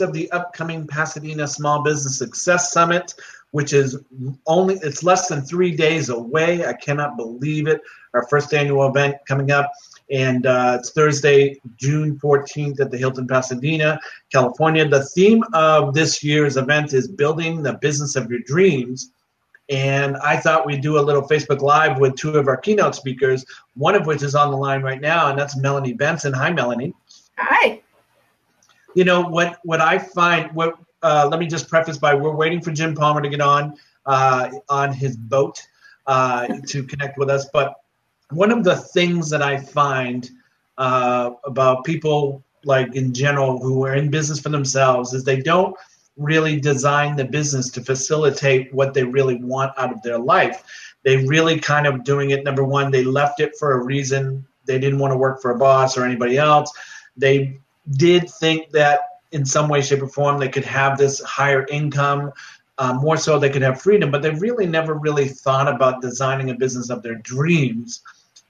of the upcoming Pasadena Small Business Success Summit, which is it's less than 3 days away. I cannot believe it. Our first annual event coming up. And it's Thursday, June 14th at the Hilton Pasadena, California. The theme of this year's event is building the business of your dreams. And I thought we'd do a little Facebook Live with two of our keynote speakers, one of which is on the line right now, and that's Melanie Benson. Hi, Melanie. Hi. You know, what I find, let me just preface by we're waiting for Jim Palmer to get on his boat to connect with us. But one of the things that I find about people, like in general, who are in business for themselves is they don't really design the business to facilitate what they really want out of their life. They really kind of doing it, number one, they left it for a reason. They didn't want to work for a boss or anybody else. They did think that in some way, shape, or form they could have this higher income, more so they could have freedom, but they really never really thought about designing a business of their dreams.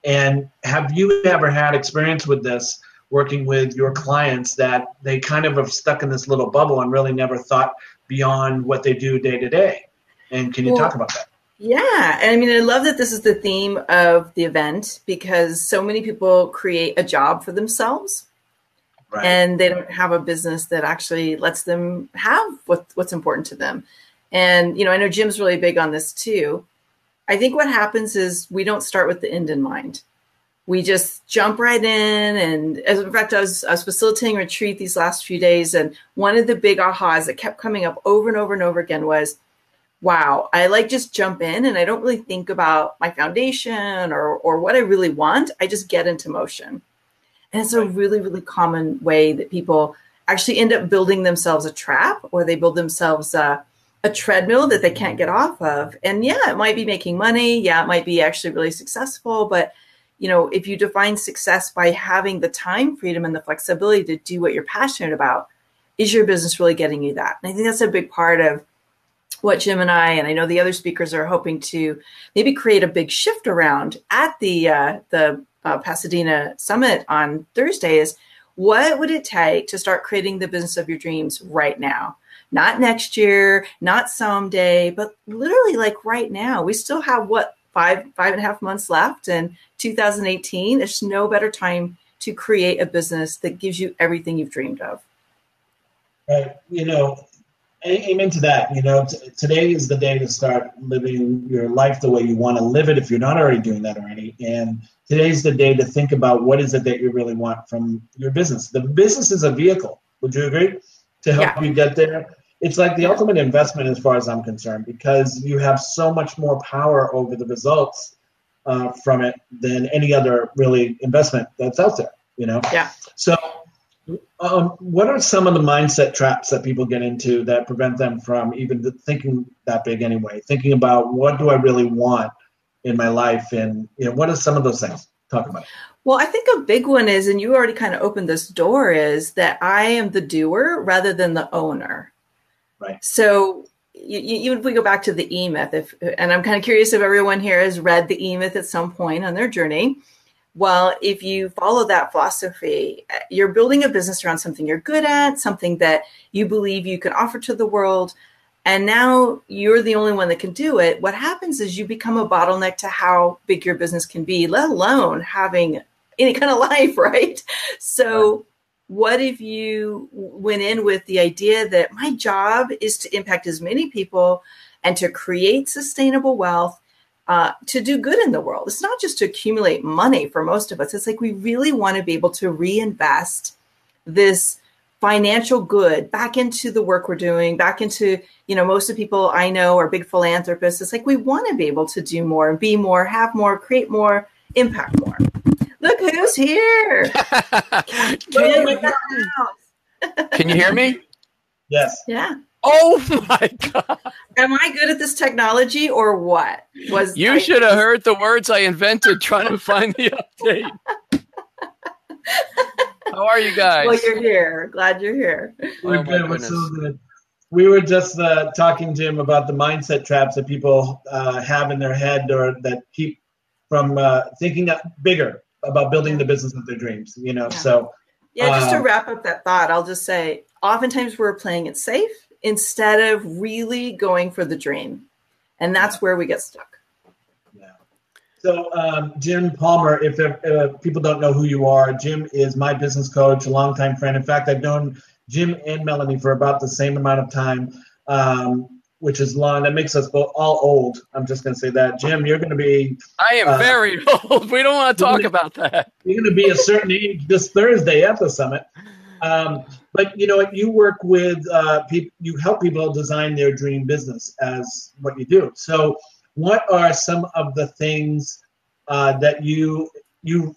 And have you ever had experience with this, working with your clients, that they kind of have stuck in this little bubble and really never thought beyond what they do day to day? And can you talk about that? Yeah. And I mean, I love that this is the theme of the event because so many people create a job for themselves. Right. And they don't have a business that actually lets them have what's important to them. And, you know, I know Jim's really big on this too. I think what happens is we don't start with the end in mind. We just jump right in. And in fact, I was facilitating a retreat these last few days. And one of the big ahas that kept coming up over and over and over again was, wow, I just jump in and I don't really think about my foundation or what I really want. I just get into motion. And it's a really, really common way that people actually end up building themselves a trap, or they build themselves a treadmill that they can't get off of. And yeah, it might be making money. Yeah, it might be actually really successful. But, you know, if you define success by having the time freedom and the flexibility to do what you're passionate about, is your business really getting you that? And I think that's a big part of what Jim and I know the other speakers are hoping to maybe create a big shift around at the Pasadena Summit on Thursday is, what would it take to start creating the business of your dreams right now? Not next year, not someday, but literally like right now. We still have five and a half months left in 2018. There's no better time to create a business that gives you everything you've dreamed of. Right. You know, amen to that. You know, today is the day to start living your life the way you want to live it if you're not already doing that already. And today's the day to think about what is it that you really want from your business. The business is a vehicle. Would you agree? To help you get there. It's like the ultimate investment as far as I'm concerned, because you have so much more power over the results from it than any other really investment that's out there, you know? Yeah. So what are some of the mindset traps that people get into that prevent them from even thinking that big anyway? Thinking about, what do I really want in my life? And, you know, what are some of those things? Talk about it. Well, I think a big one is, and you already kind of opened this door, is that I am the doer rather than the owner. Right. So even if we go back to the E-Myth, and I'm kind of curious if everyone here has read the E-Myth at some point on their journey. Well, if you follow that philosophy, you're building a business around something you're good at, something that you believe you can offer to the world, and now you're the only one that can do it. What happens is you become a bottleneck to how big your business can be, let alone having any kind of life, right? So what if you went in with the idea that my job is to impact as many people and to create sustainable wealth, to do good in the world? It's not just to accumulate money for most of us. It's like we really want to be able to reinvest this financial good back into the work we're doing, back into, you know, most of the people I know are big philanthropists. It's like we want to be able to do more and be more, have more, create more, impact more. Look who's here. Can you hear me? Yes. Yeah. Oh my God. Am I good at this technology or what? You should have heard the words I invented trying to find the update. How are you guys? Well, you're here. Glad you're here. We're good. We're so good. We were just talking, Jim, about the mindset traps that people have in their head, or that keep from thinking bigger about building the business of their dreams, you know. So just to wrap up that thought, I'll just say oftentimes we're playing it safe instead of really going for the dream. And that's where we get stuck. Yeah. So Jim Palmer, if people don't know who you are, Jim is my business coach, a longtime friend. In fact, I've known Jim and Melanie for about the same amount of time, which is long. That makes us both all old. I'm just going to say that. Jim, you're going to be... I am very old. We don't want to talk about that. You're going to be a certain age this Thursday at the summit. But you know what? You work with people. You help people design their dream business as what you do. So, what are some of the things that you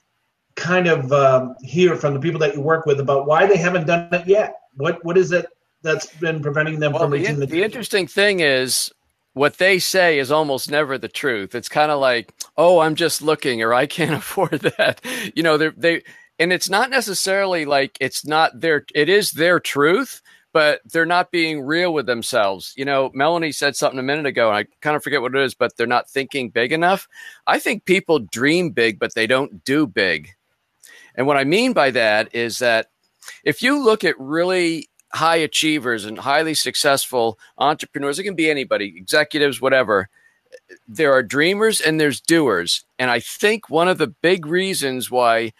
kind of hear from the people that you work with about why they haven't done it yet? What is it that's been preventing them from reaching the interesting thing is, what they say is almost never the truth. It's kind of like, oh, I'm just looking, or I can't afford that. You know, they. And it's not necessarily like it is their truth, but they're not being real with themselves. You know, Melanie said something a minute ago, and I kind of forget what it is, but they're not thinking big enough. I think people dream big, but they don't do big. And what I mean by that is that if you look at really high achievers and highly successful entrepreneurs, it can be anybody, executives, whatever. There are dreamers and there's doers. And I think one of the big reasons why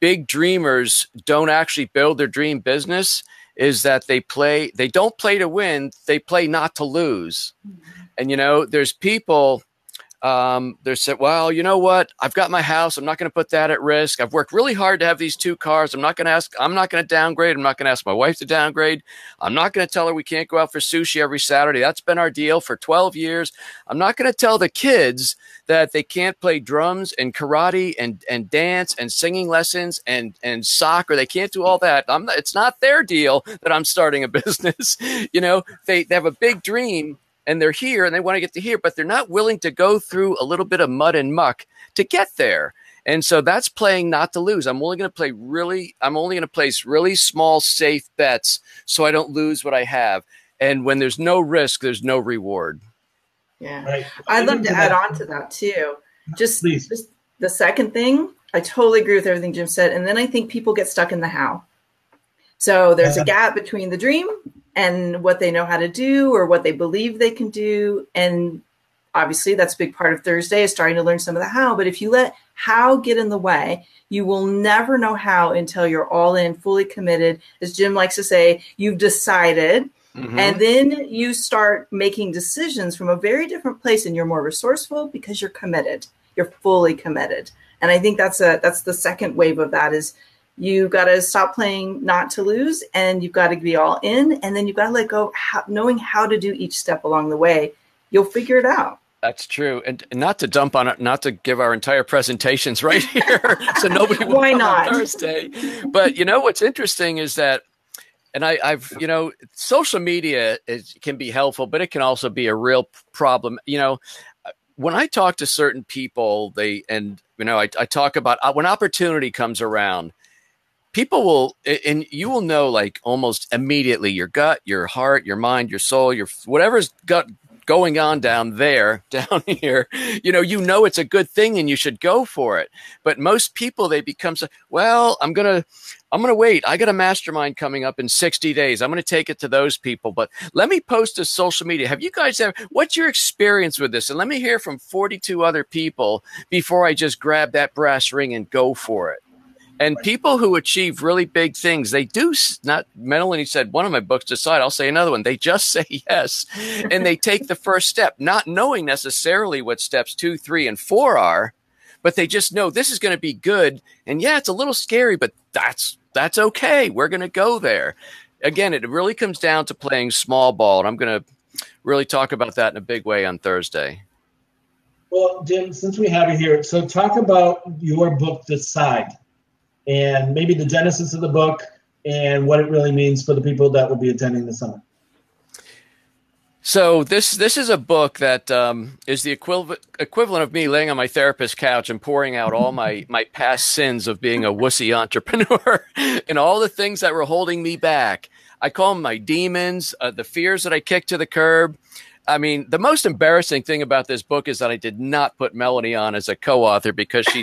big dreamers don't actually build their dream business is that they don't play to win, they play not to lose. Mm-hmm. And, you know, there's people, they said, well, you know what? I've got my house. I'm not going to put that at risk. I've worked really hard to have these 2 cars. I'm not going to downgrade. I'm not going to ask my wife to downgrade. I'm not going to tell her we can't go out for sushi every Saturday. That's been our deal for 12 years. I'm not going to tell the kids that they can't play drums and karate and dance and singing lessons and soccer. They can't do all that. It's not their deal that I'm starting a business. You know, they have a big dream. And they're here and they want to get to here, but they're not willing to go through a little bit of mud and muck to get there. And so that's playing not to lose. I'm only going to place really small, safe bets so I don't lose what I have. And when there's no risk, there's no reward. Yeah. Right. I'd love to add on to that too. Just the second thing, I totally agree with everything Jim said. And then I think people get stuck in the how. So there's a gap between the dream and what they know how to do or what they believe they can do. And obviously that's a big part of Thursday is starting to learn some of the how. But if you let how get in the way, you will never know how until you're all in, fully committed. As Jim likes to say, you've decided. Mm-hmm. And then you start making decisions from a very different place and you're more resourceful because you're committed. You're fully committed. And I think that's the second wave of that is you got to stop playing not to lose and you've got to be all in. And then you've got to let go, knowing how to do each step along the way. You'll figure it out. That's true. And not to dump on it, not to give our entire presentations right here. So nobody will come on Thursday. But you know, what's interesting is that, and I've, you know, social media can be helpful, but it can also be a real problem. You know, when I talk to certain people, I talk about when opportunity comes around, people will, and you will know like almost immediately your gut, your heart, your mind, your soul, your whatever's going on down here, you know it's a good thing and you should go for it. But most people, they become well, I'm going to wait. I got a mastermind coming up in 60 days. I'm going to take it to those people, but let me post to social media. Have you guys what's your experience with this? And let me hear from 42 other people before I just grab that brass ring and go for it. And people who achieve really big things, they do not, Melanie said, one of my books, Decide, I'll say another one. They just say yes. And they take the first step, not knowing necessarily what steps 2, 3, and 4 are, but they just know this is going to be good. And yeah, it's a little scary, but that's okay. We're going to go there. Again, it really comes down to playing small ball. And I'm going to really talk about that in a big way on Thursday. Well, Jim, since we have you here, so talk about your book, Decide. And maybe the genesis of the book and what it really means for the people that will be attending the summit. So this is a book that is the equivalent of me laying on my therapist's couch and pouring out all my past sins of being a wussy entrepreneur and all the things that were holding me back. I call them my demons, the fears that I kicked to the curb. I mean, the most embarrassing thing about this book is that I did not put Melanie on as a co-author because she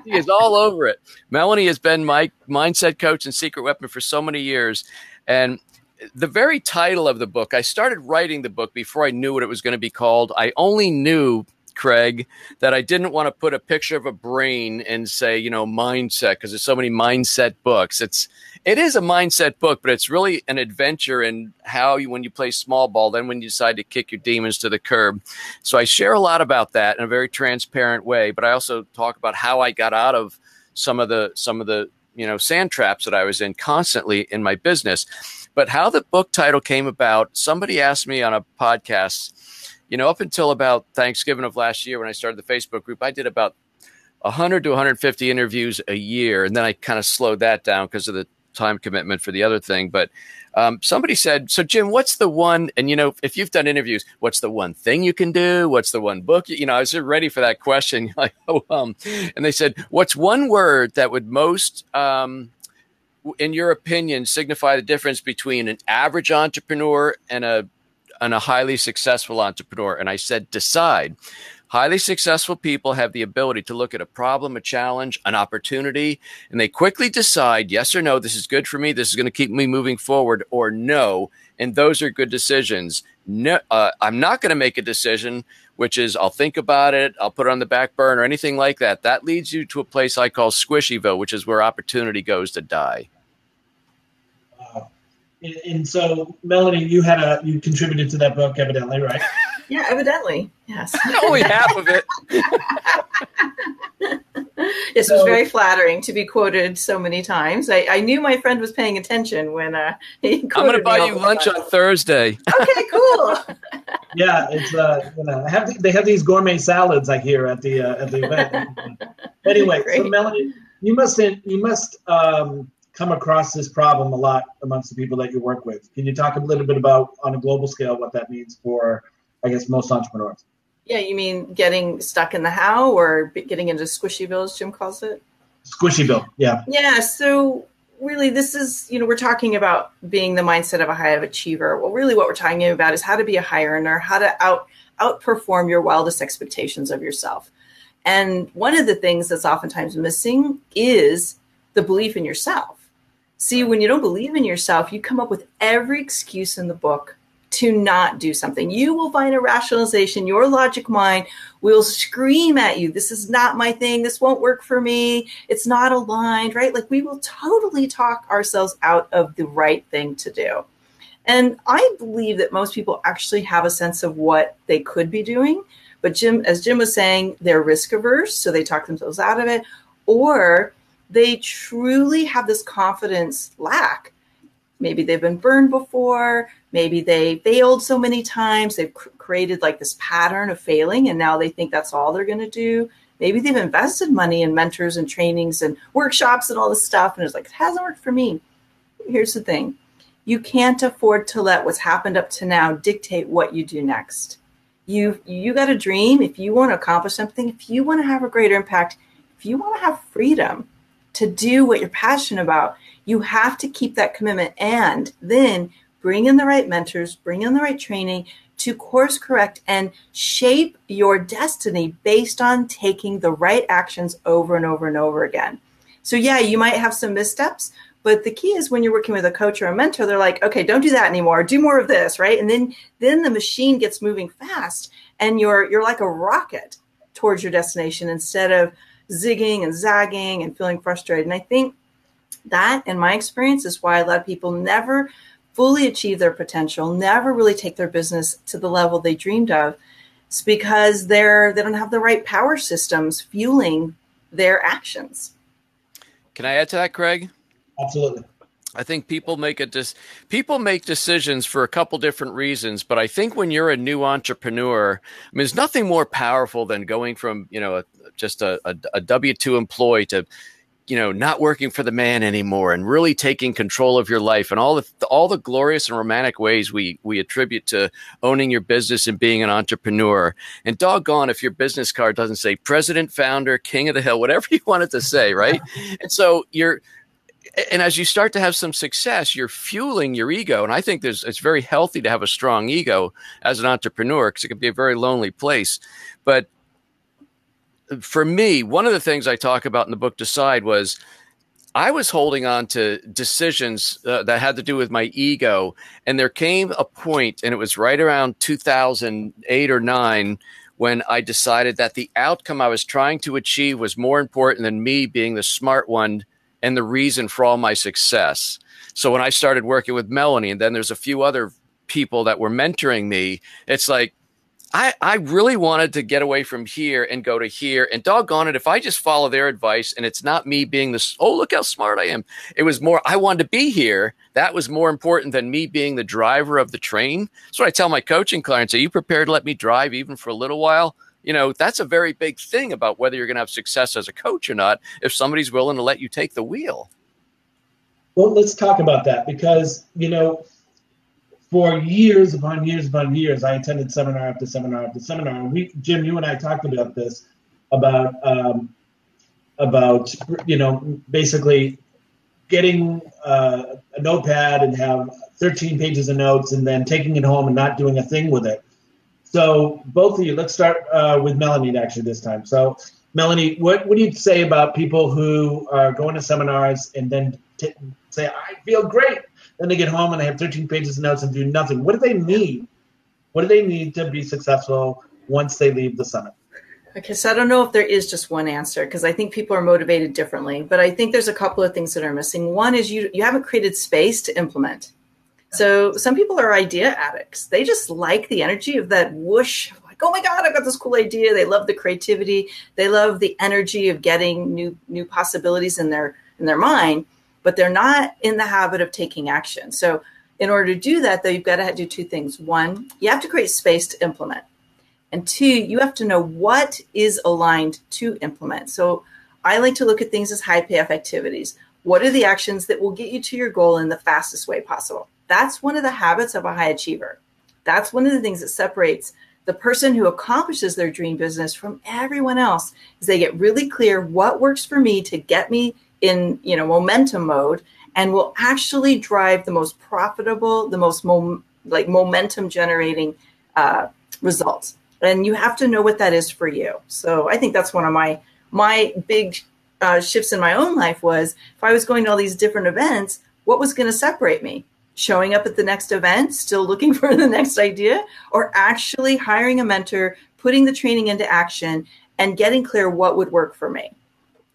is all over it. Melanie has been my mindset coach and secret weapon for so many years. And the very title of the book, I started writing the book before I knew what it was going to be called. I only knew, Craig, that I didn't want to put a picture of a brain and say, mindset, because there's so many mindset books. It is a mindset book, but it's really an adventure in how when you play small ball, then when you decide to kick your demons to the curb. So I share a lot about that in a very transparent way, but I also talk about how I got out of some of the sand traps that I was in constantly in my business. But how the book title came about, somebody asked me on a podcast, up until about Thanksgiving of last year when I started the Facebook group, I did about 100 to 150 interviews a year. And then I kind of slowed that down because of the time commitment for the other thing. But somebody said, so Jim, what's the one, and if you've done interviews, what's the one thing you can do? What's the one book? I was ready for that question. And they said, what's one word that would most, in your opinion, signify the difference between an average entrepreneur and a highly successful entrepreneur? And I said, decide. Highly successful people have the ability to look at a problem, a challenge, an opportunity, and they quickly decide, yes or no, this is good for me, this is going to keep me moving forward, or no, and those are good decisions. No, I'm not going to make a decision, which is I'll think about it, I'll put it on the back burner, anything like that. That leads you to a place I call Squishyville, which is where opportunity goes to die. And so, Melanie, you contributed to that book, evidently, right? Yeah, evidently, yes. Only half of it. This was very flattering to be quoted so many times. I knew my friend was paying attention when he quoted. I'm going to buy you lunch on Thursday. Okay, cool. Yeah, it's they have these gourmet salads I hear at the event. Anyway, Great. So Melanie, you must come across this problem a lot amongst the people that you work with. Can you talk a little bit about, on a global scale, what that means for, I guess, most entrepreneurs? Yeah, you mean getting stuck in the how, or getting into Squishyville, as Jim calls it? Squishyville, yeah. Yeah, so really this is, we're talking about being the mindset of a high achiever. Well, really what we're talking about is how to be a high earner, how to outperform your wildest expectations of yourself. And one of the things that's oftentimes missing is the belief in yourself. See, when you don't believe in yourself, you come up with every excuse in the book to not do something. You will find a rationalization. Your logic mind will scream at you, this is not my thing. This won't work for me. It's not aligned, right? Like, we will totally talk ourselves out of the right thing to do. And I believe that most people actually have a sense of what they could be doing. But as Jim was saying, they're risk averse, so they talk themselves out of it, or they truly have this confidence lack. Maybe they've been burned before. Maybe they failed so many times. They've created like this pattern of failing, and now they think that's all they're going to do. Maybe they've invested money in mentors and trainings and workshops and all this stuff, and it's like, it hasn't worked for me. Here's the thing. You can't afford to let what's happened up to now dictate what you do next. You got a dream. If you want to accomplish something, if you want to have a greater impact, if you want to have freedom to do what you're passionate about, you have to keep that commitment and then bring in the right mentors, bring in the right training to course correct and shape your destiny based on taking the right actions over and over and over again. So yeah, you might have some missteps, but the key is when you're working with a coach or a mentor, they're like, okay, don't do that anymore. Do more of this, right? And then the machine gets moving fast and you're like a rocket towards your destination instead of zigging and zagging and feeling frustrated. And I think that, in my experience, is why a lot of people never fully achieve their potential, never really take their business to the level they dreamed of. It's because they don't have the right power systems fueling their actions. Can I add to that, Craig? Absolutely. I think people make decisions for a couple different reasons, but I think when you're a new entrepreneur, there's nothing more powerful than going from just a W-2 employee to not working for the man anymore and really taking control of your life and all the glorious and romantic ways we attribute to owning your business and being an entrepreneur. And doggone if your business card doesn't say president, founder, king of the hill, whatever you want it to say, right? And so and as you start to have some success, you're fueling your ego. And I think it's very healthy to have a strong ego as an entrepreneur because it can be a very lonely place. But for me, one of the things I talk about in the book Decide was I was holding on to decisions that had to do with my ego. And there came a point, and it was right around 2008 or 9, when I decided that the outcome I was trying to achieve was more important than me being the smart one and the reason for all my success. So when I started working with Melanie, and then there's a few other people that were mentoring me, it's like, I really wanted to get away from here and go to here. And doggone it, if I just follow their advice and it's not me being this, oh, look how smart I am. It was more, I wanted to be here. That was more important than me being the driver of the train. That's what I tell my coaching clients. Are you prepared to let me drive even for a little while? You know, that's a very big thing about whether you're going to have success as a coach or not, if somebody's willing to let you take the wheel. Well, let's talk about that because, you know, for years upon years upon years, I attended seminar after seminar after seminar. And Jim, you and I talked about this, about you know, basically getting a notepad and have 13 pages of notes and then taking it home and not doing a thing with it. So both of you, let's start with Melanie actually this time. So Melanie, what do you say about people who are going to seminars and then say, I feel great. Then they get home and they have 13 pages of notes and do nothing. What do they need? What do they need to be successful once they leave the summit? Okay, so I don't know if there is just one answer because I think people are motivated differently, but I think there's a couple of things that are missing. One is you haven't created space to implement. So some people are idea addicts. They just like the energy of that whoosh, like, oh my God, I've got this cool idea. They love the creativity. They love the energy of getting new possibilities in their mind. But they're not in the habit of taking action. So in order to do that, though, you've got to do two things. One, you have to create space to implement. And two, you have to know what is aligned to implement. So I like to look at things as high payoff activities. What are the actions that will get you to your goal in the fastest way possible? That's one of the habits of a high achiever. That's one of the things that separates the person who accomplishes their dream business from everyone else, is they get really clear what works for me to get me in, you know, momentum mode, and will actually drive the most profitable, the most momentum generating results. And you have to know what that is for you. So I think that's one of my big shifts in my own life was, if I was going to all these different events, what was going to separate me? Showing up at the next event, still looking for the next idea, or actually hiring a mentor, putting the training into action, and getting clear what would work for me.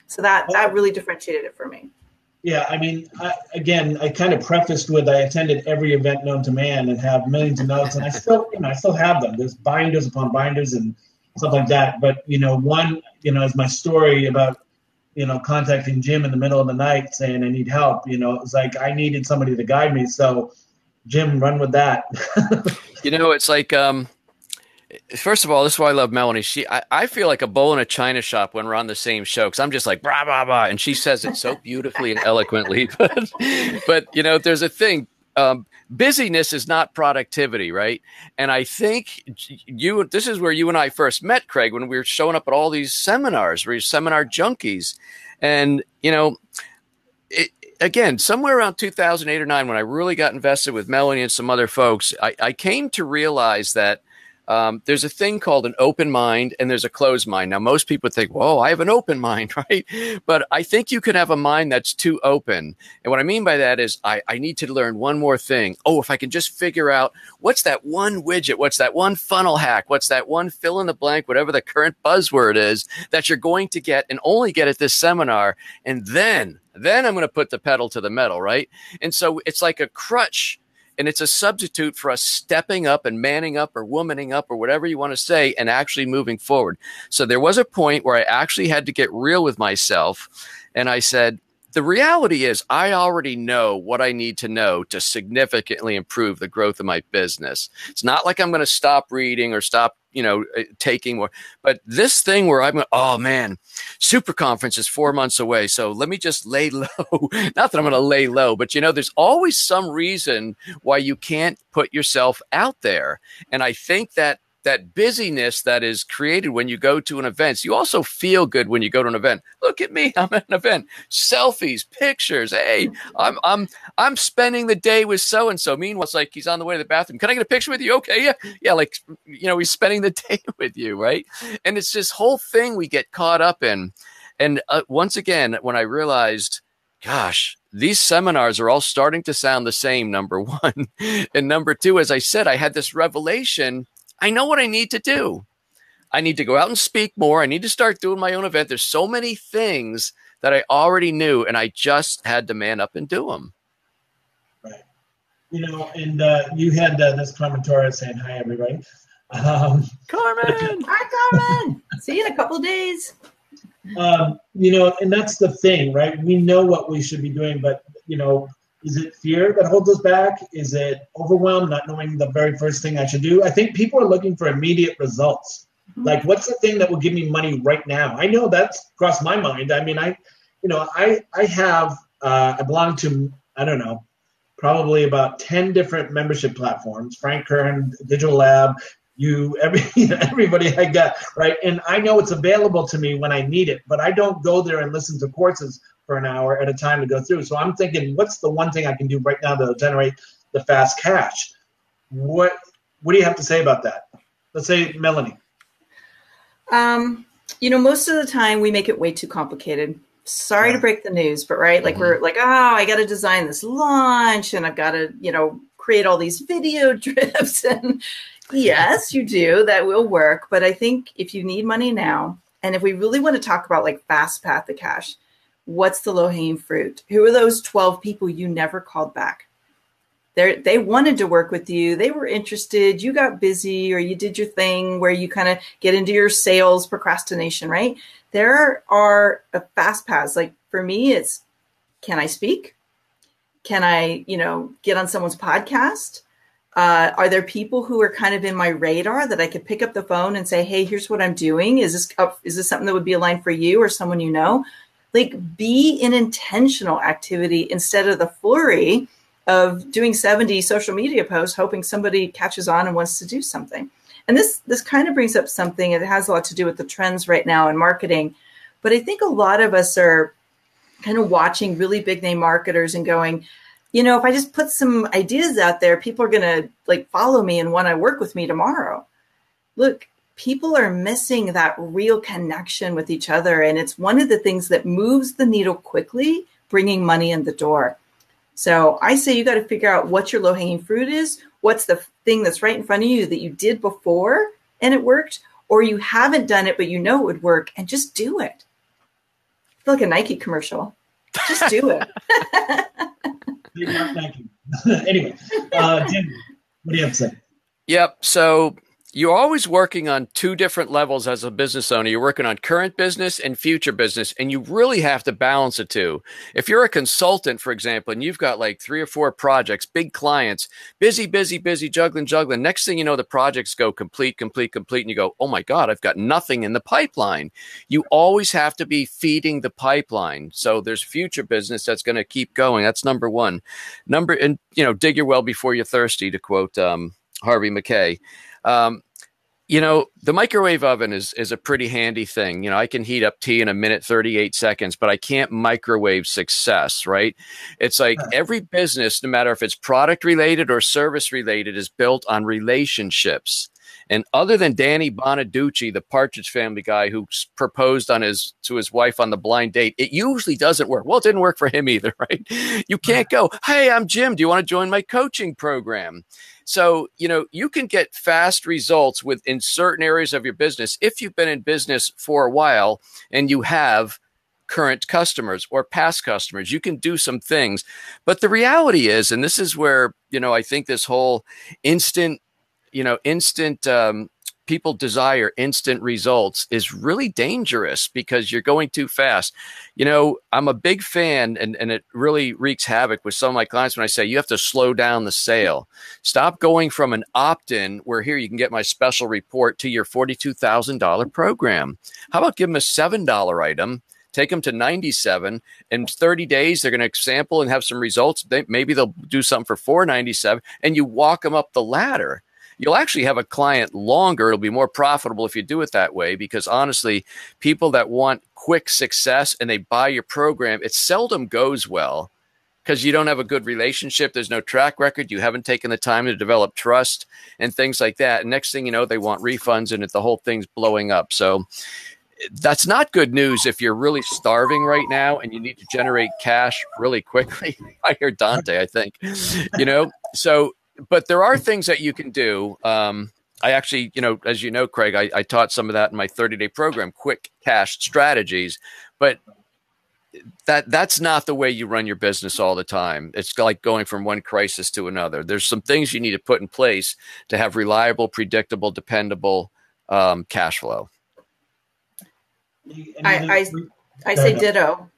So that really differentiated it for me. Yeah, I mean, I kind of prefaced with I attended every event known to man and have millions of notes, and I still have them. There's binders upon binders and stuff like that. But one is my story about contacting Jim in the middle of the night saying I need help. It's like I needed somebody to guide me. So, Jim, run with that. It's like. First of all, this is why I love Melanie. I feel like a bull in a china shop when we're on the same show because I'm just like, blah, blah, blah. And she says it so beautifully and eloquently. But there's a thing. Busyness is not productivity, right? And I think this is where you and I first met, Craig, when we were showing up at all these seminars. We were seminar junkies. And, again, somewhere around 2008 or 9, when I really got invested with Melanie and some other folks, I came to realize that there's a thing called an open mind and there's a closed mind. Now, most people think, whoa, I have an open mind, right? But I think you can have a mind that's too open. And what I mean by that is I need to learn one more thing. Oh, if I can just figure out what's that one widget, what's that one funnel hack, what's that one fill in the blank, whatever the current buzzword is that you're going to get and only get at this seminar. And then I'm going to put the pedal to the metal, right? And so it's like a crutch. And it's a substitute for us stepping up and manning up or womaning up or whatever you want to say and actually moving forward. So there was a point where I actually had to get real with myself. And I said, the reality is I already know what I need to know to significantly improve the growth of my business. It's not like I'm going to stop reading or stop, taking more. But this thing where I'm, oh man, super conference is 4 months away. So let me just lay low. Not that I'm going to lay low, but there's always some reason why you can't put yourself out there. And I think that busyness that is created when you go to an event, you also feel good when you go to an event. Look at me, I'm at an event. Selfies, pictures. Hey, I'm spending the day with so and so. Meanwhile, it's like he's on the way to the bathroom. Can I get a picture with you? Okay, yeah. Like he's spending the day with you, right? And it's this whole thing we get caught up in. And once again, when I realized, gosh, these seminars are all starting to sound the same, number one. And number two, as I said, I had this revelation. I know what I need to do. I need to go out and speak more. I need to start doing my own event. There's so many things that I already knew, and I just had to man up and do them. Right. And you had this Carmen Torres saying, hi, everybody. Carmen! Hi, Carmen! See you in a couple of days. And that's the thing, right? We know what we should be doing, but, is it fear that holds us back? Is it overwhelm, not knowing the very first thing I should do? I think people are looking for immediate results. Mm-hmm. Like, what's the thing that will give me money right now? I know that's crossed my mind. I mean, I belong to, I don't know, probably about 10 different membership platforms, Frank Kern, Digital Lab, everybody I got, right? And I know it's available to me when I need it, but I don't go there and listen to courses for an hour at a time to go through. So I'm thinking, what's the one thing I can do right now that'll generate the fast cash? What do you have to say about that? Let's say Melanie. Most of the time we make it way too complicated. Sorry to break the news, but right, like we're like, I got to design this launch and I've got to, create all these video drips. And yes, you do. That will work. But I think if you need money now, and if we really want to talk about like fast path to cash, what's the low hanging fruit? Who are those 12 people you never called back? They wanted to work with you. They were interested. You got busy or you did your thing where you kind of get into your sales procrastination, right? There are fast paths. Like for me, it's, can I speak? Can I, get on someone's podcast? Are there people who are kind of in my radar that I could pick up the phone and say, hey, here's what I'm doing. Is this something that would be aligned for you or someone you know? Like be an intentional activity instead of the flurry of doing 70 social media posts, hoping somebody catches on and wants to do something. And this kind of brings up something. It has a lot to do with the trends right now in marketing. But I think a lot of us are kind of watching really big name marketers and going, if I just put some ideas out there, people are going to like follow me and want to work with me tomorrow. Look, people are missing that real connection with each other. And it's one of the things that moves the needle quickly, bringing money in the door. So I say you got to figure out what your low hanging fruit is. What's the thing that's right in front of you that you did before and it worked, or you haven't done it, but it would work, and just do it. I feel like a Nike commercial. Just do it. Anyway, Jim, what do you have to say? Yep. So you're always working on two different levels as a business owner. You're working on current business and future business, and you really have to balance the two. If you're a consultant, for example, and you've got like 3 or 4 projects, big clients, busy, juggling. Next thing you know, the projects go complete, and you go, oh my God, I've got nothing in the pipeline. You always have to be feeding the pipeline. So there's future business that's going to keep going. That's number one. Dig your well before you're thirsty, to quote Harvey Mackay. The microwave oven is a pretty handy thing. I can heat up tea in a minute, 38 seconds, but I can't microwave success, right? It's like every business, no matter if it's product related or service related, is built on relationships. And other than Danny Bonaducci, the Partridge Family guy who proposed to his wife on the blind date, it usually doesn't work. Well, it didn't work for him either, right? You can't go, hey, I'm Jim. Do you want to join my coaching program? So, you can get fast results in certain areas of your business if you've been in business for a while and you have current customers or past customers. You can do some things. But the reality is, and this is where, I think this whole people desire instant results is really dangerous because you're going too fast. I'm a big fan, and it really wreaks havoc with some of my clients when I say you have to slow down the sale. Stop going from an opt-in where here you can get my special report to your $42,000 program. How about give them a $7 item? Take them to 97. In 30 days, they're going to sample and have some results. Maybe they'll do something for $497, and you walk them up the ladder. You'll actually have a client longer. It'll be more profitable if you do it that way, because honestly, people that want quick success and they buy your program, it seldom goes well because you don't have a good relationship. There's no track record. You haven't taken the time to develop trust and things like that. And next thing you know, they want refunds and the whole thing's blowing up. So that's not good news if you're really starving right now and you need to generate cash really quickly. I hear Dante, I think, so, but there are things that you can do. I actually, as you know, Craig, I taught some of that in my 30-day program, quick cash strategies, but that's not the way you run your business all the time. It's like going from one crisis to another. There's some things you need to put in place to have reliable, predictable, dependable cash flow. I say ditto.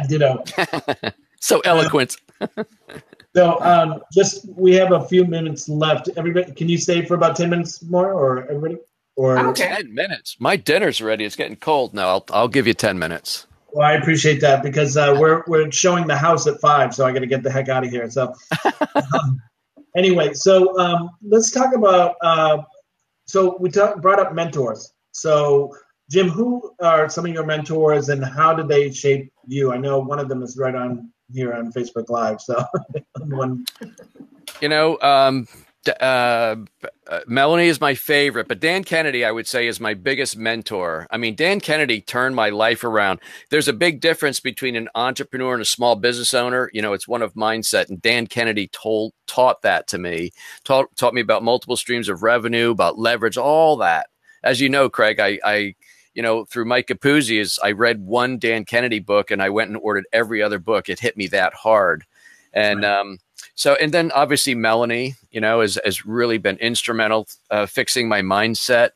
Ditto. So eloquent. So we have a few minutes left. Everybody, can you stay for about 10 minutes more, or everybody? Or okay. 10 minutes. My dinner's ready. It's getting cold now. I'll give you 10 minutes. Well, I appreciate that because we're showing the house at 5, so I got to get the heck out of here. So anyway, so let's talk about. So we brought up mentors. So Jim, who are some of your mentors, and how did they shape you? I know one of them is right on here on Facebook Live. So Melanie is my favorite, but Dan Kennedy, I would say, is my biggest mentor. I mean, Dan Kennedy turned my life around. There's a big difference between an entrepreneur and a small business owner. It's one of mindset, and Dan Kennedy taught that to me, taught me about multiple streams of revenue, about leverage, all that. As you know, Craig, I through Mike Capuzzi, I read one Dan Kennedy book, and I went and ordered every other book. It hit me that hard. And, right. And then obviously Melanie, has really been instrumental fixing my mindset.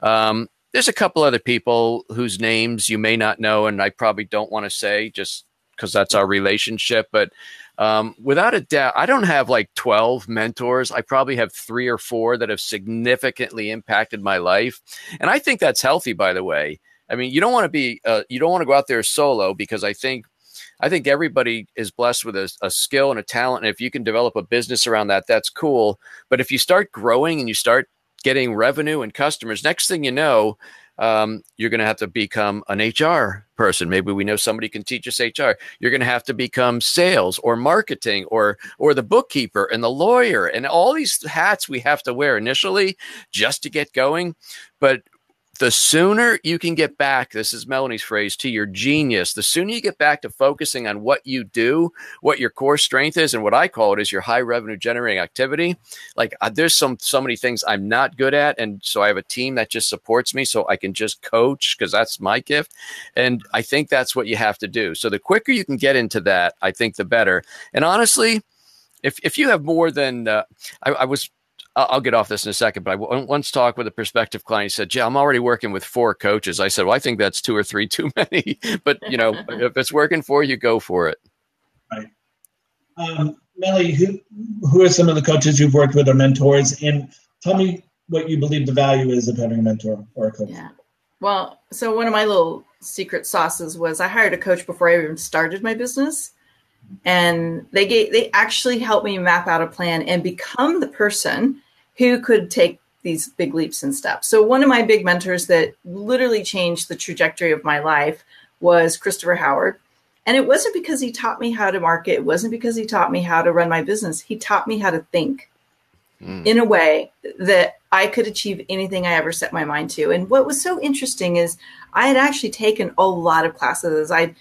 There's a couple other people whose names you may not know, and I probably don't want to say just because that's our relationship. But without a doubt, I don't have like 12 mentors. I probably have 3 or 4 that have significantly impacted my life. And I think that's healthy, by the way. I mean, you don't want to go out there solo, because I think everybody is blessed with a skill and a talent. And if you can develop a business around that, that's cool. But if you start growing and you start getting revenue and customers, next thing you know, you're going to have to become an HR person. Maybe we know somebody can teach us HR. You're going to have to become sales or marketing or the bookkeeper and the lawyer and all these hats we have to wear initially just to get going. But the sooner you can get back, this is Melanie's phrase, to your genius, the sooner you get back to focusing on what you do, what your core strength is, and what I call it is your high revenue generating activity. Like there's so many things I'm not good at. And so I have a team that just supports me so I can just coach, because that's my gift. And I think that's what you have to do. So the quicker you can get into that, I think the better. And honestly, if you have more than, I'll get off this in a second, but I once talked with a prospective client. He said, "Jay, I'm already working with 4 coaches." I said, "Well, I think that's 2 or 3 too many." But, if it's working for you, go for it. Right. Melly, who are some of the coaches you've worked with or mentors? And tell me what you believe the value is of having a mentor or a coach. Yeah. Well, so one of my little secret sauces was I hired a coach before I even started my business. And they actually helped me map out a plan and become the person who could take these big leaps and steps. So one of my big mentors that literally changed the trajectory of my life was Christopher Howard. And it wasn't because he taught me how to market. It wasn't because he taught me how to run my business. He taught me how to think in a way that I could achieve anything I ever set my mind to. And what was so interesting is I had actually taken a lot of classes. I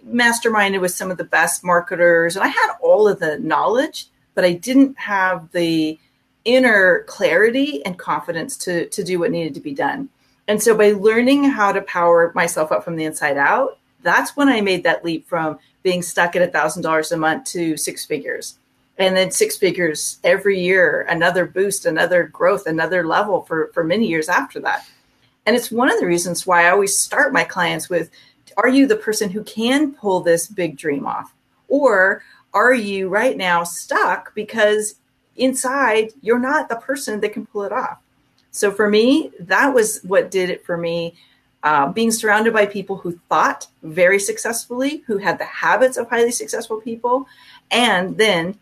masterminded with some of the best marketers, and I had all of the knowledge, but I didn't have the inner clarity and confidence to do what needed to be done. And so by learning how to power myself up from the inside out, that's when I made that leap from being stuck at $1,000 a month to 6 figures. And then 6 figures every year, another boost, another growth, another level for many years after that. And it's one of the reasons why I always start my clients with, are you the person who can pull this big dream off? Or are you right now stuck because inside you're not the person that can pull it off? So for me, that was what did it for me. Being surrounded by people who thought very successfully, who had the habits of highly successful people, and then,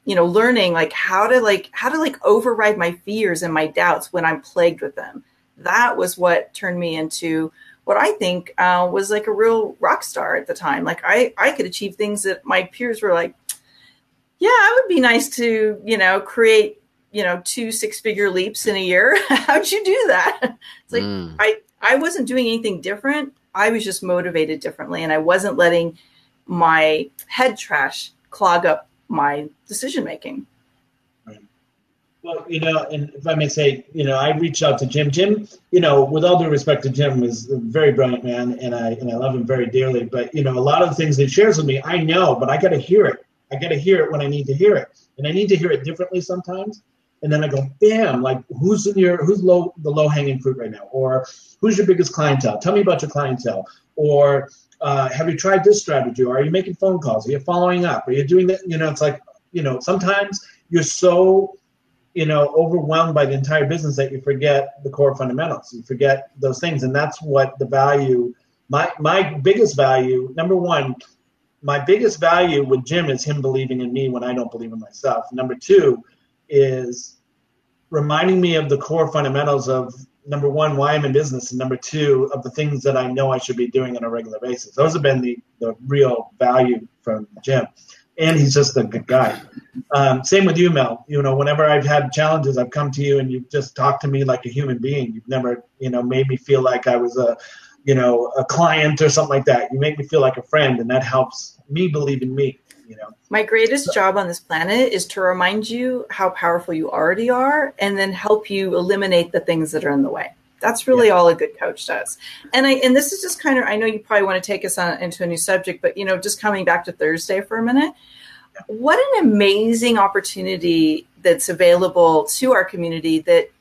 learning how to override my fears and my doubts when I'm plagued with them. That was what turned me into what I think was like a real rock star at the time. Like I could achieve things that my peers were like, yeah, it would be nice to, create 2 6-figure leaps in a year. How'd you do that? It's like, I wasn't doing anything different. I was just motivated differently, and I wasn't letting my head trash clog up my decision making. Right. Well, and if I may say, I reached out to Jim. Jim, with all due respect to Jim, is a very brilliant man, and I love him very dearly. But a lot of the things he shares with me, I know, but I got to hear it. I got to hear it when I need to hear it, and I need to hear it differently sometimes. And then I go, bam, like who's the low hanging fruit right now? Or who's your biggest clientele? Tell me about your clientele. Or have you tried this strategy? Or are you making phone calls? Are you following up? Are you doing that? It's like, sometimes you're so, overwhelmed by the entire business that you forget the core fundamentals. You forget those things. And that's what the value, my biggest value, number one, my biggest value with Jim is him believing in me when I don't believe in myself. Number two is reminding me of the core fundamentals of, number one, why I'm in business, and number two, of the things that I know I should be doing on a regular basis. Those have been the real value from Jim. And he's just a good guy. Same with you, Mel. Whenever I've had challenges, I've come to you and you've just talked to me like a human being. You've never, made me feel like I was a client or something like that. You make me feel like a friend, and that helps me believe in me. My greatest job on this planet is to remind you how powerful you already are, and then help you eliminate the things that are in the way. That's really all a good coach does. And this is just kind of, I know you probably want to take us into a new subject, but just coming back to Thursday for a minute, what an amazing opportunity that's available to our community, that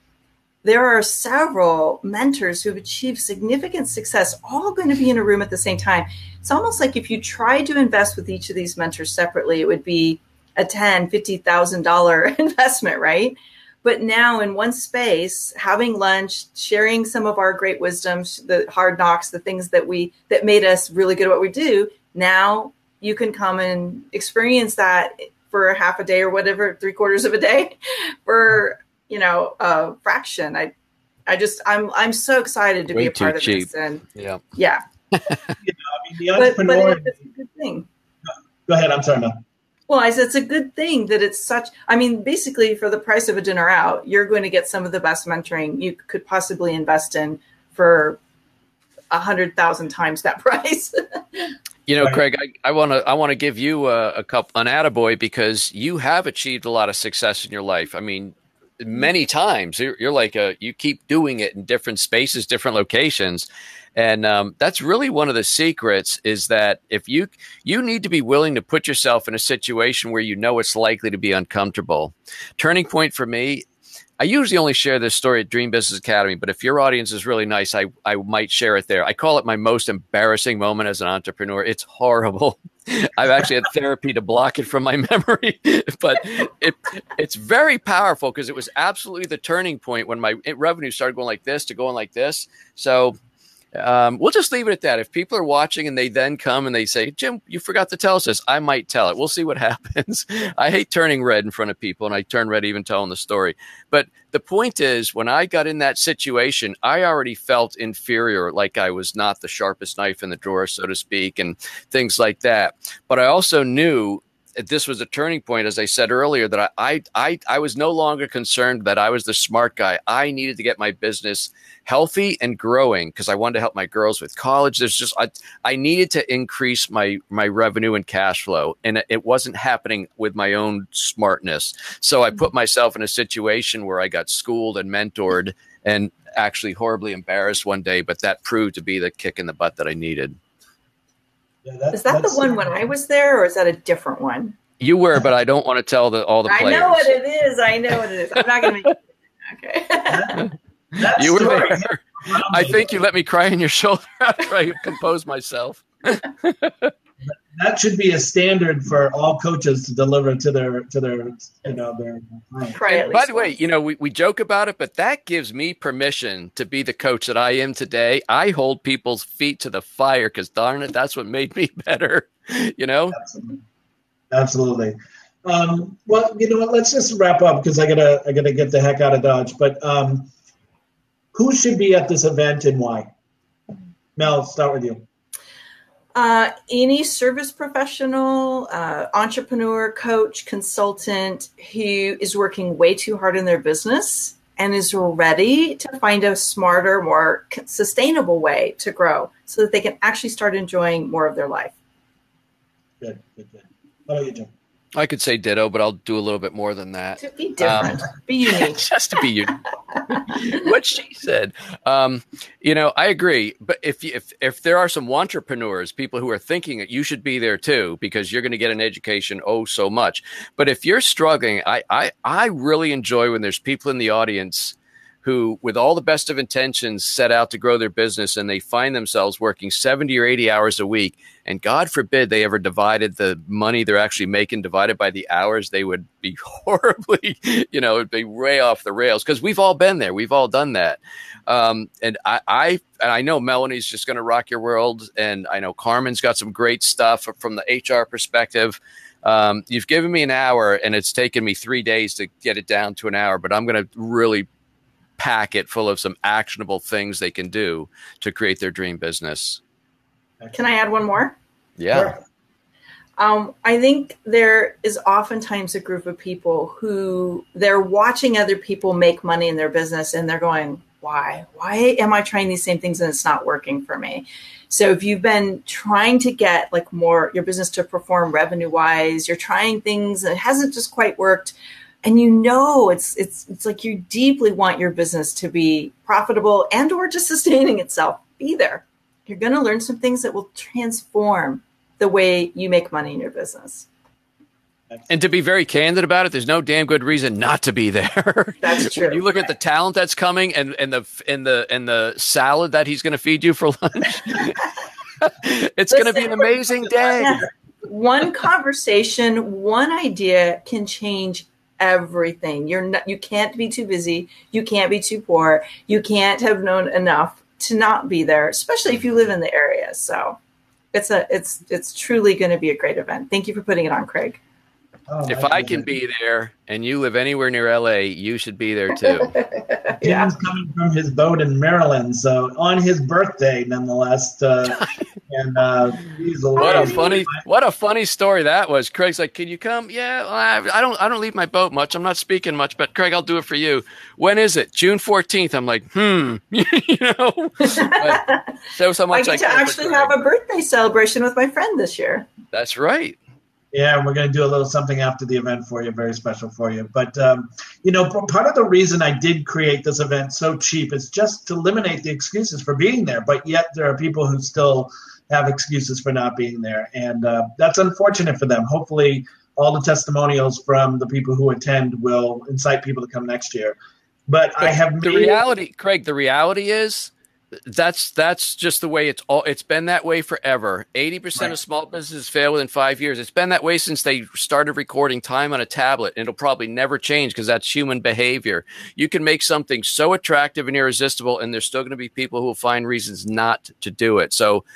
there are several mentors who have achieved significant success, all going to be in a room at the same time. It's almost like if you tried to invest with each of these mentors separately, it would be a $10,000, $50,000 investment, right? But now in one space, having lunch, sharing some of our great wisdoms, the hard knocks, the things that made us really good at what we do, now you can come and experience that for a half a day or whatever, 3/4 of a day for a fraction. I'm so excited to be a part of this. And yeah. The entrepreneur. But it's a good thing. Go ahead. I'm sorry, Mel. Well, I said it's a good thing that it's basically for the price of a dinner out, you're going to get some of the best mentoring you could possibly invest in for 100,000 times that price. Craig, I want to give you an attaboy, because you have achieved a lot of success in your life. I mean, many times you're like you keep doing it in different spaces, different locations. And that's really one of the secrets, is that if you need to be willing to put yourself in a situation where it's likely to be uncomfortable. Turning point for me, I usually only share this story at Dream Business Academy, but if your audience is really nice, I might share it there. I call it my most embarrassing moment as an entrepreneur. It's horrible. I've actually had therapy to block it from my memory, but it's very powerful, because it was absolutely the turning point when my revenue started going like this to going like this. So we'll just leave it at that. If people are watching and they then come and they say, Jim, you forgot to tell us this, I might tell it. We'll see what happens. I hate turning red in front of people, and I turn red even telling the story. But the point is, when I got in that situation, I already felt inferior, like I was not the sharpest knife in the drawer, so to speak, and things like that. But I also knew this was a turning point, as I said earlier, that I was no longer concerned that I was the smart guy. I needed to get my business healthy and growing, because I wanted to help my girls with college. I needed to increase my revenue and cash flow, and it wasn't happening with my own smartness. So I put myself in a situation where I got schooled and mentored, and actually horribly embarrassed one day, but that proved to be the kick in the butt that I needed. Yeah, is that the one when I was there, or is that a different one? You were, but I don't want to tell all the players. I know what it is. I'm not going to make it. Okay. You were there. I think you let me cry on your shoulder after I composed myself. That should be a standard for all coaches to deliver to their clients. By the way, we joke about it, but that gives me permission to be the coach that I am today. I hold people's feet to the fire, because darn it, that's what made me better. Absolutely. Well, you know what? Let's just wrap up, because I gotta get the heck out of Dodge. But who should be at this event and why? Mel, start with you. Any service professional, entrepreneur, coach, consultant who is working way too hard in their business and is ready to find a smarter, more sustainable way to grow so that they can actually start enjoying more of their life. Good. How about you, Jim? I could say ditto, but I'll do a little bit more than that. To be different, be unique. Just to be unique. What she said. I agree. But if there are some entrepreneurs, people who are thinking that you should be there too, because you're going to get an education so much. But if you're struggling, I really enjoy when there's people in the audience who, with all the best of intentions, set out to grow their business, and they find themselves working 70 or 80 hours a week. And God forbid they ever divided the money they're actually making divided by the hours, they would be horribly, it'd be way off the rails, because we've all been there. We've all done that. And I know Melanie's just going to rock your world. And I know Carmen's got some great stuff from the HR perspective. You've given me an hour, and it's taken me 3 days to get it down to an hour, but I'm going to really pack it full of some actionable things they can do to create their dream business. Can I add one more? Yeah. Sure. I think there is oftentimes a group of people who they're watching other people make money in their business and they're going, why am I trying these same things and it's not working for me? So if you've been trying to get more your business to perform revenue wise, you're trying things and it hasn't just quite worked, and it's like you deeply want your business to be profitable and or just sustaining itself, be there. You're going to learn some things that will transform the way you make money in your business. And to be very candid about it, there's no damn good reason not to be there. That's true. When you look at the talent that's coming and the salad that he's going to feed you for lunch, it's going to be an amazing day. One conversation, one idea can change everything. You can't be too busy. You can't be too poor. You can't have known enough to not be there, especially if you live in the area. So it's truly going to be a great event. Thank you for putting it on, Craig. If I can be there and you live anywhere near LA, you should be there too. Jim's coming from his boat in Maryland, so on his birthday, nonetheless. What a funny story that was. Craig's like, "Can you come?" Yeah, well, I don't leave my boat much. I'm not speaking much, but Craig, I'll do it for you. When is it? June 14th. I'm like, But shows how much I get to actually have a birthday celebration with my friend this year. That's right. Yeah, we're going to do a little something after the event for you, very special for you. But, part of the reason I did create this event so cheap is just to eliminate the excuses for being there. But yet there are people who still have excuses for not being there. And that's unfortunate for them. Hopefully all the testimonials from the people who attend will incite people to come next year. But I have the reality, Craig, the reality is that's just the way it's been that way forever. 80% of small businesses fail within 5 years. It's been that way since they started recording time on a tablet, and it'll probably never change because that's human behavior. You can make something so attractive and irresistible, and there's still going to be people who will find reasons not to do it. So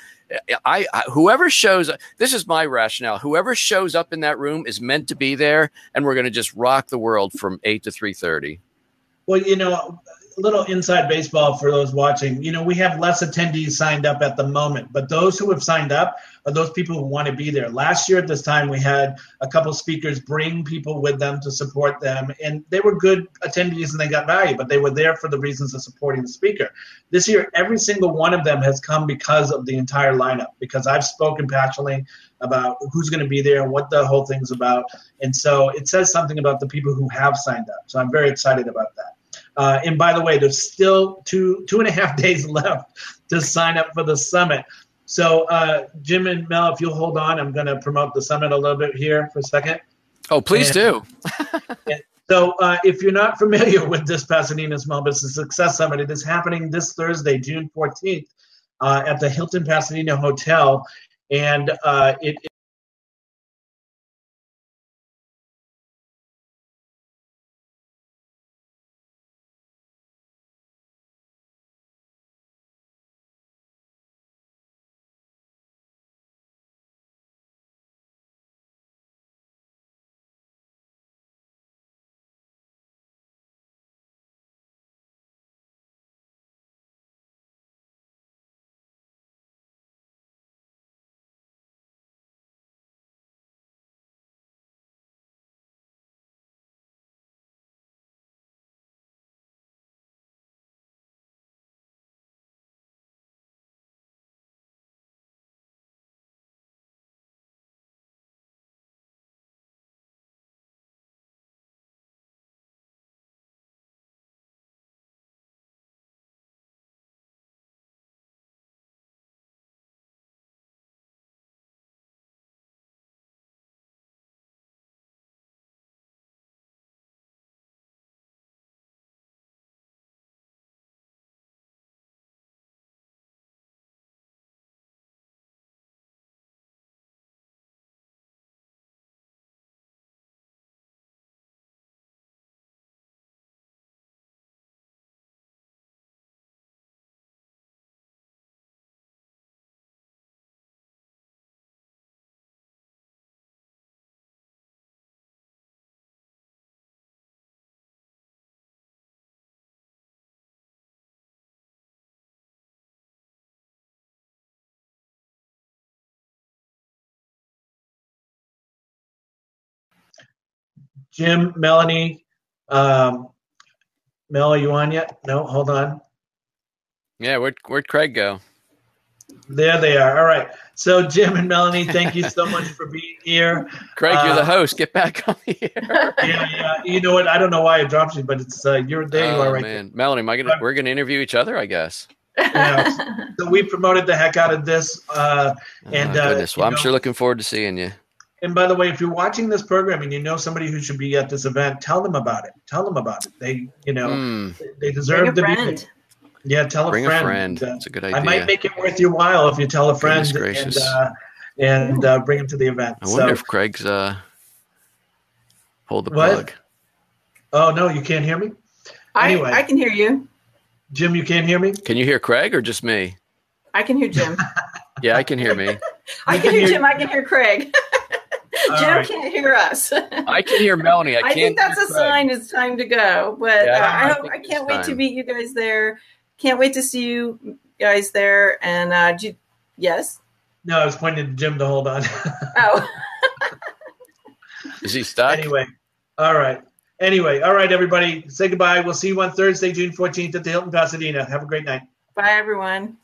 whoever shows up, this is my rationale. Whoever shows up in that room is meant to be there, and we're going to just rock the world from 8 to 3:30. Well, a little inside baseball for those watching. We have less attendees signed up at the moment, but those who have signed up are those people who want to be there. Last year at this time, we had a couple speakers bring people with them to support them, and they were good attendees and they got value, but they were there for the reasons of supporting the speaker. This year, every single one of them has come because of the entire lineup, because I've spoken passionately about who's going to be there and what the whole thing's about. And so it says something about the people who have signed up. So I'm very excited about that. And by the way, there's still 2.5 days left to sign up for the summit. So Jim and Mel, if you'll hold on, I'm going to promote the summit a little bit here for a second. Oh, please do. So if you're not familiar with this Pasadena Small Business Success Summit, it is happening this Thursday, June 14th, at the Hilton Pasadena Hotel. And it Jim, Melanie, Mel, are you on yet? No, hold on. Yeah, where'd Craig go? There they are. All right. So Jim and Melanie, thank you so much for being here. Craig, you're the host. Get back on the air. Yeah. You know what? I don't know why it dropped you, but it's you're there. You are right man. there. Melanie, we're gonna interview each other, I guess. Yeah. So we promoted the heck out of this. Goodness. Well, I'm sure looking forward to seeing you. And by the way, if you're watching this program and you know somebody who should be at this event, tell them about it. They, they deserve to be. Yeah, tell a friend. Bring a friend. That's a good idea. I might make it worth your while if you tell a friend and bring them to the event. I wonder if Craig's pulled the plug. Oh, no, you can't hear me? Anyway. I can hear you. Jim, you can't hear me? Can you hear Craig or just me? I can hear Jim. Yeah, I can hear me. I can hear Jim. I can hear Craig. Jim can't hear us. I can hear Melanie. I think that's a sign it's time to go. But I can't wait to meet you guys there. Can't wait to see you guys there. And yes? No, I was pointing to Jim to hold on. Oh. Is he stuck? Anyway, all right, everybody. Say goodbye. We'll see you on Thursday, June 14th at the Hilton Pasadena. Have a great night. Bye, everyone.